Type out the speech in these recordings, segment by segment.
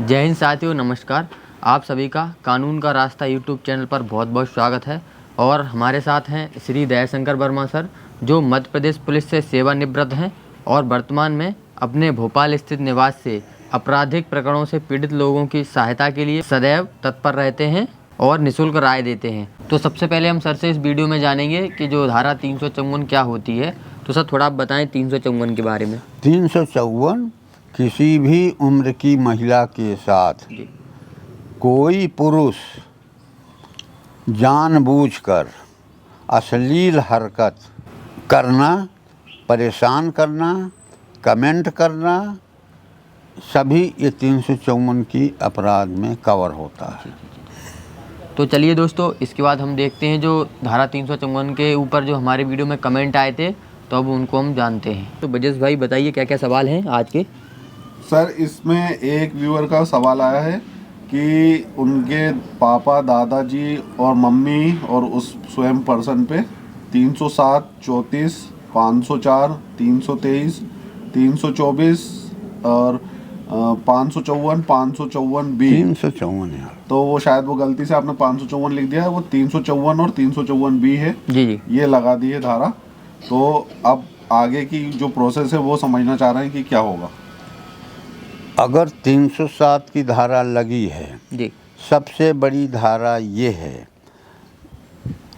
जय हिंद साथियों, नमस्कार। आप सभी का कानून का रास्ता यूट्यूब चैनल पर बहुत बहुत स्वागत है। और हमारे साथ हैं श्री दयाशंकर वर्मा सर, जो मध्य प्रदेश पुलिस से सेवानिवृत्त हैं और वर्तमान में अपने भोपाल स्थित निवास से आपराधिक प्रकरणों से पीड़ित लोगों की सहायता के लिए सदैव तत्पर रहते हैं और निःशुल्क राय देते हैं। तो सबसे पहले हम सर से इस वीडियो में जानेंगे कि जो धारा 354 क्या होती है। तो सर थोड़ा आप बताएं 354 के बारे में। 354 किसी भी उम्र की महिला के साथ कोई पुरुष जानबूझकर अश्लील हरकत करना, परेशान करना, कमेंट करना, सभी ये 354 की अपराध में कवर होता है। तो चलिए दोस्तों, इसके बाद हम देखते हैं जो धारा 354 के ऊपर जो हमारे वीडियो में कमेंट आए थे, तो अब उनको हम जानते हैं। तो बजेश भाई बताइए क्या क्या सवाल हैं आज के। सर, इसमें एक व्यूअर का सवाल आया है कि उनके पापा, दादाजी और मम्मी और उस स्वयं पर्सन पे 307, 34, 504, 323, 324 और 554, 554B। 354 यार। तो वो शायद वो गलती से आपने 554 लिख दिया है, वो 354 और 354B है। जी। ये लगा दी है धारा। तो अब आगे की जो प्रोसेस है वो समझना चाह रहे हैं कि क्या होगा। अगर 307 की धारा लगी है जी। सबसे बड़ी धारा ये है,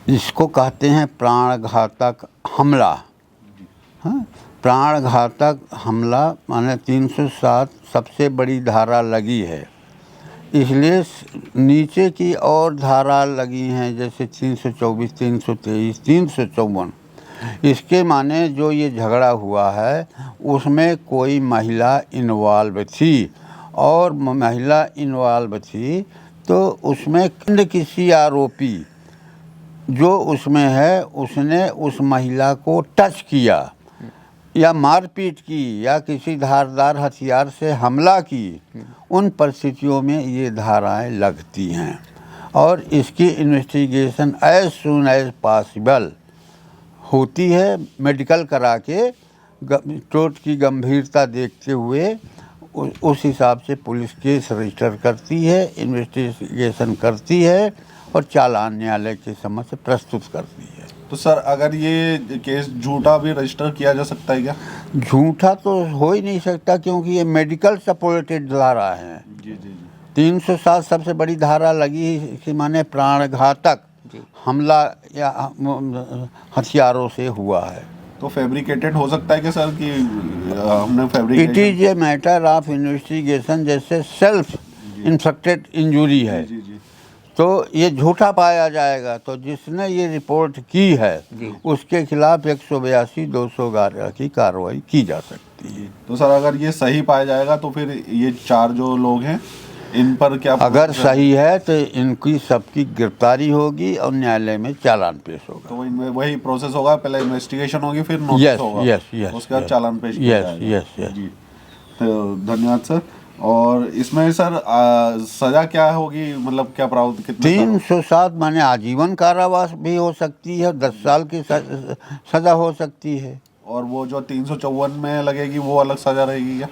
इसको कहते हैं प्राणघातक हमला। हाँ, प्राणघातक हमला माने 307 सबसे बड़ी धारा लगी है। इसलिए नीचे की और धारा लगी हैं, जैसे 324, 323, 354। इसके माने जो ये झगड़ा हुआ है उसमें कोई महिला इन्वॉल्व थी, और महिला इन्वॉल्व थी तो उसमें किसी आरोपी जो उसमें है उसने उस महिला को टच किया या मारपीट की या किसी धारदार हथियार से हमला की, उन परिस्थितियों में ये धाराएं लगती हैं। और इसकी investigation as soon as possible होती है। मेडिकल करा के चोट की गंभीरता देखते हुए उस हिसाब से पुलिस केस रजिस्टर करती है, इन्वेस्टिगेशन करती है और चालान न्यायालय के समक्ष प्रस्तुत करती है। तो सर, अगर ये केस झूठा भी रजिस्टर किया जा सकता है क्या? झूठा तो हो ही नहीं सकता, क्योंकि ये मेडिकल सपोर्टेड धारा है। जी। 307 सबसे बड़ी धारा लगी, इसकी माने प्राणघातक हमला या हथियारों से हुआ है। तो फैब्रिकेटेड हो सकता है क्या सर, कि हमने fabricated? It is a matter of investigation. जैसे सेल्फ इन्फेक्टेड इंजुरी है जी। तो ये झूठा पाया जाएगा, तो जिसने ये रिपोर्ट की है उसके खिलाफ 182, 211 की कार्रवाई की जा सकती है। तो सर, अगर ये सही पाया जाएगा तो फिर ये 4 जो लोग हैं इन पर क्या? अगर सही है तो इनकी सबकी गिरफ्तारी होगी और न्यायालय में चालान पेश होगा। तो इनमें वही प्रोसेस होगा, पहले इन्वेस्टिगेशन होगी, फिर नोटिस होगा। यस। उसके बाद चालान पेश किया जाएगा। यस। जी, तो धन्यवाद सर। और इसमें सर सजा क्या होगी, मतलब क्या प्रावधान? कितने? 307 माने आजीवन कारावास भी हो सकती है, 10 साल की सजा हो सकती है। और वो जो 354 में लगेगी वो अलग सजा रहेगी क्या?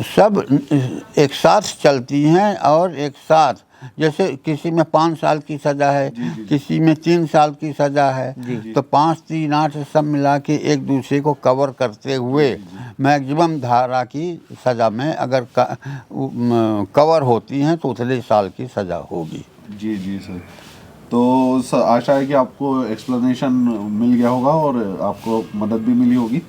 सब एक साथ चलती हैं और एक साथ, जैसे किसी में 5 साल की सज़ा है, किसी में 3 साल की सज़ा है, तो 5, 3, 8 सब मिला के एक दूसरे को कवर करते हुए मैक्सिमम धारा की सज़ा में अगर कवर होती हैं तो उतने साल की सज़ा होगी। जी सर। तो सर, आशा है कि आपको एक्सप्लेनेशन मिल गया होगा और आपको मदद भी मिली होगी।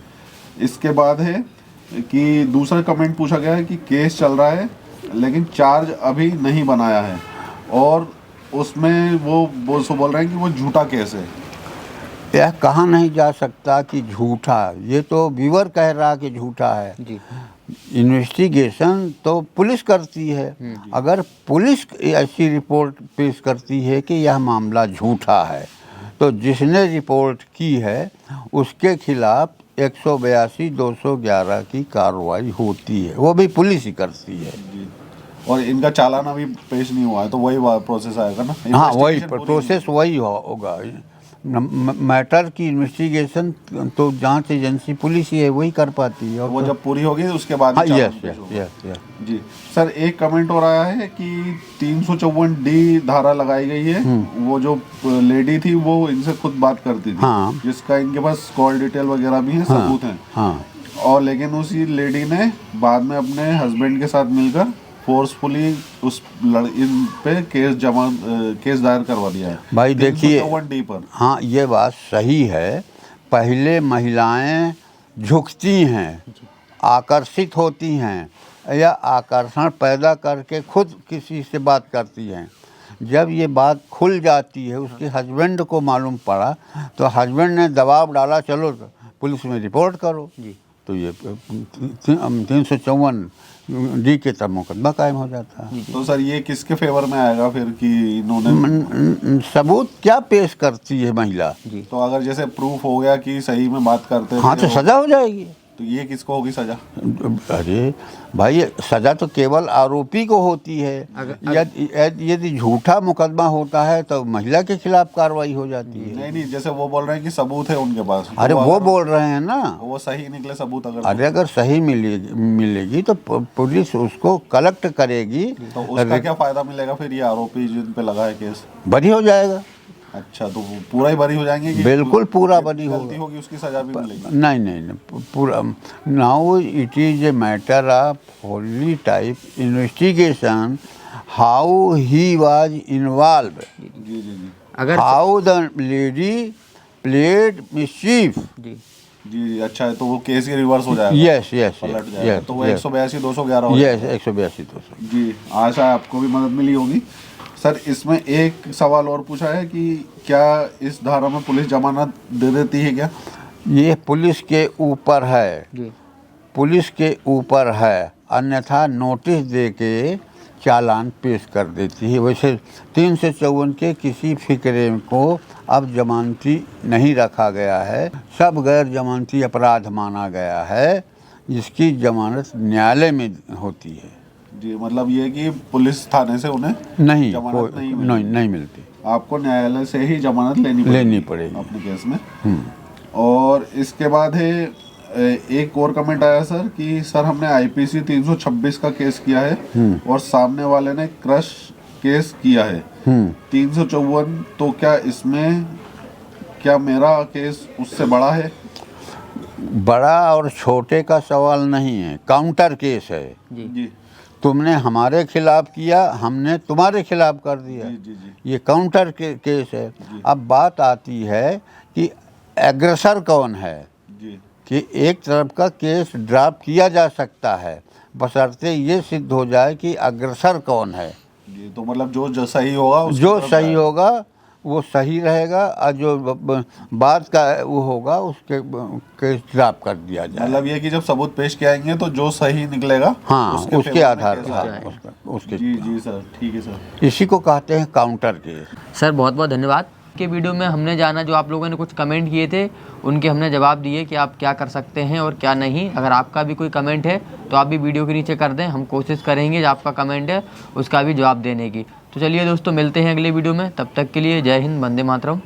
इसके बाद है कि दूसरा कमेंट पूछा गया है कि केस चल रहा है लेकिन चार्ज अभी नहीं बनाया है, और उसमें वो बोल रहे हैं कि वो झूठा केस है। यह कहा नहीं जा सकता कि झूठा, ये तो व्यूअर कह रहा कि झूठा है जी। इन्वेस्टिगेशन तो पुलिस करती है। अगर पुलिस ऐसी रिपोर्ट पेश करती है कि यह मामला झूठा है, तो जिसने रिपोर्ट की है उसके खिलाफ 182, 211 की कार्रवाई होती है, वो भी पुलिस ही करती है। और इनका चालान अभी पेश नहीं हुआ है, तो वही प्रोसेस आएगा ना? हाँ, वही प्रोसेस वही होगा। मैटर की इन्वेस्टिगेशन तो जांच एजेंसी पुलिस ही है, वही कर पाती है। और वो तो, जब पूरी होगी उसके बाद हाँ, ही चालान यस पेश यस होगा। यस। जी सर, एक कमेंट और आया है कि 354D धारा लगाई गई है। वो जो लेडी थी वो इनसे खुद बात करती थी, हाँ। जिसका इनके पास कॉल डिटेल वगैरह भी है, सबूत हैं। हाँ, और लेकिन उसी लेडी ने बाद में अपने हस्बैंड के साथ मिलकर फोर्सफुली उस इन पे केस दायर करवा दिया है भाई देखिए, 354D पर। हाँ ये बात सही है। पहले महिलाएं झुकती हैं, आकर्षित होती हैं या आकर्षण पैदा करके खुद किसी से बात करती हैं। जब ये बात खुल जाती है, उसके हस्बैंड को मालूम पड़ा तो हस्बैंड ने दबाव डाला, चलो पुलिस में रिपोर्ट करो जी। तो ये 354D के तहत मुकदमा कायम हो जाता है। तो सर ये किसके फेवर में आएगा फिर कि इन्होंने सबूत क्या पेश करती है महिला? तो अगर जैसे प्रूफ हो गया कि सही में बात करते हाँ, तो थे सजा हो जाएगी। तो ये किसको होगी सजा? अरे भाई, सजा तो केवल आरोपी को होती है। यदि झूठा मुकदमा होता है तो महिला के खिलाफ कार्रवाई हो जाती है। नहीं नहीं, जैसे वो बोल रहे हैं कि सबूत है उनके पास, अरे तो वो अगर बोल रहे हैं ना, वो सही निकले सबूत अगर, अरे अगर सही मिलेगी तो पुलिस उसको कलेक्ट करेगी, तो उसका क्या फायदा मिलेगा फिर? ये आरोपी जिन पे लगा है केस बरी हो जाएगा। अच्छा, तो वो पूरा ही बरी हो जाएंगे कि बिल्कुल पूरा बरी गलती होगा। होगी उसकी सजा भी मिलेगी? नहीं नहीं नहीं, पूरा। Now it is a matter of holy type investigation, how he was involve, जी जी जी अगर how the lady played mischief. जी जी जी। अच्छा है, तो वो केस ही रिवर्स हो जाएगा, यस यस पलट जाएगा, तो वो 182 211 हो यस 182 200। जी। आशा है आपको भी मदद मिली होगी। सर, इसमें एक सवाल और पूछा है कि क्या इस धारा में पुलिस जमानत दे देती है क्या? ये पुलिस के ऊपर है, जी। पुलिस के ऊपर है, अन्यथा नोटिस दे के चालान पेश कर देती है। वैसे 354 के किसी फिक्रे को अब जमानती नहीं रखा गया है, सब गैर जमानती अपराध माना गया है, जिसकी जमानत न्यायालय में होती है। जी, मतलब ये कि पुलिस थाने से उन्हें नहीं, जमानत नहीं नहीं मिलती, आपको न्यायालय से ही जमानत लेनी पड़ेगी अपने केस में। और इसके बाद है एक और कमेंट आया सर कि सर हमने IPC 326 का केस किया है और सामने वाले ने क्रश केस किया है 354, तो क्या इसमें क्या मेरा केस उससे बड़ा है? बड़ा और छोटे का सवाल नहीं है, काउंटर केस है। जी तुमने हमारे खिलाफ किया, हमने तुम्हारे खिलाफ कर दिया, जी जी जी ये काउंटर केस है। अब बात आती है कि एग्रेसर कौन है, जी कि एक तरफ का केस ड्रॉप किया जा सकता है, बशर्ते ये सिद्ध हो जाए कि अग्रेसर कौन है। जी। तो मतलब जो सही होगा उसकी जो तरफ सही जाएगा। होगा वो सही रहेगा, और जो बाद का वो होगा उसके केस ड्रॉप कर दिया जाए। मतलब ये कि जब सबूत पेश किए आएंगे तो जो सही निकलेगा हाँ, उसके फेवर में आधार केस पर आएगा। उसके जी जी सर, ठीक है सर। इसी को कहते हैं काउंटर केस। सर बहुत बहुत धन्यवाद। के वीडियो में हमने जाना, जो आप लोगों ने कुछ कमेंट किए थे उनके हमने जवाब दिए कि आप क्या कर सकते हैं और क्या नहीं। अगर आपका भी कोई कमेंट है तो आप भी वीडियो के नीचे कर दें, हम कोशिश करेंगे जो आपका कमेंट है उसका भी जवाब देने की। तो चलिए दोस्तों, मिलते हैं अगले वीडियो में, तब तक के लिए जय हिंद, वंदे मातरम।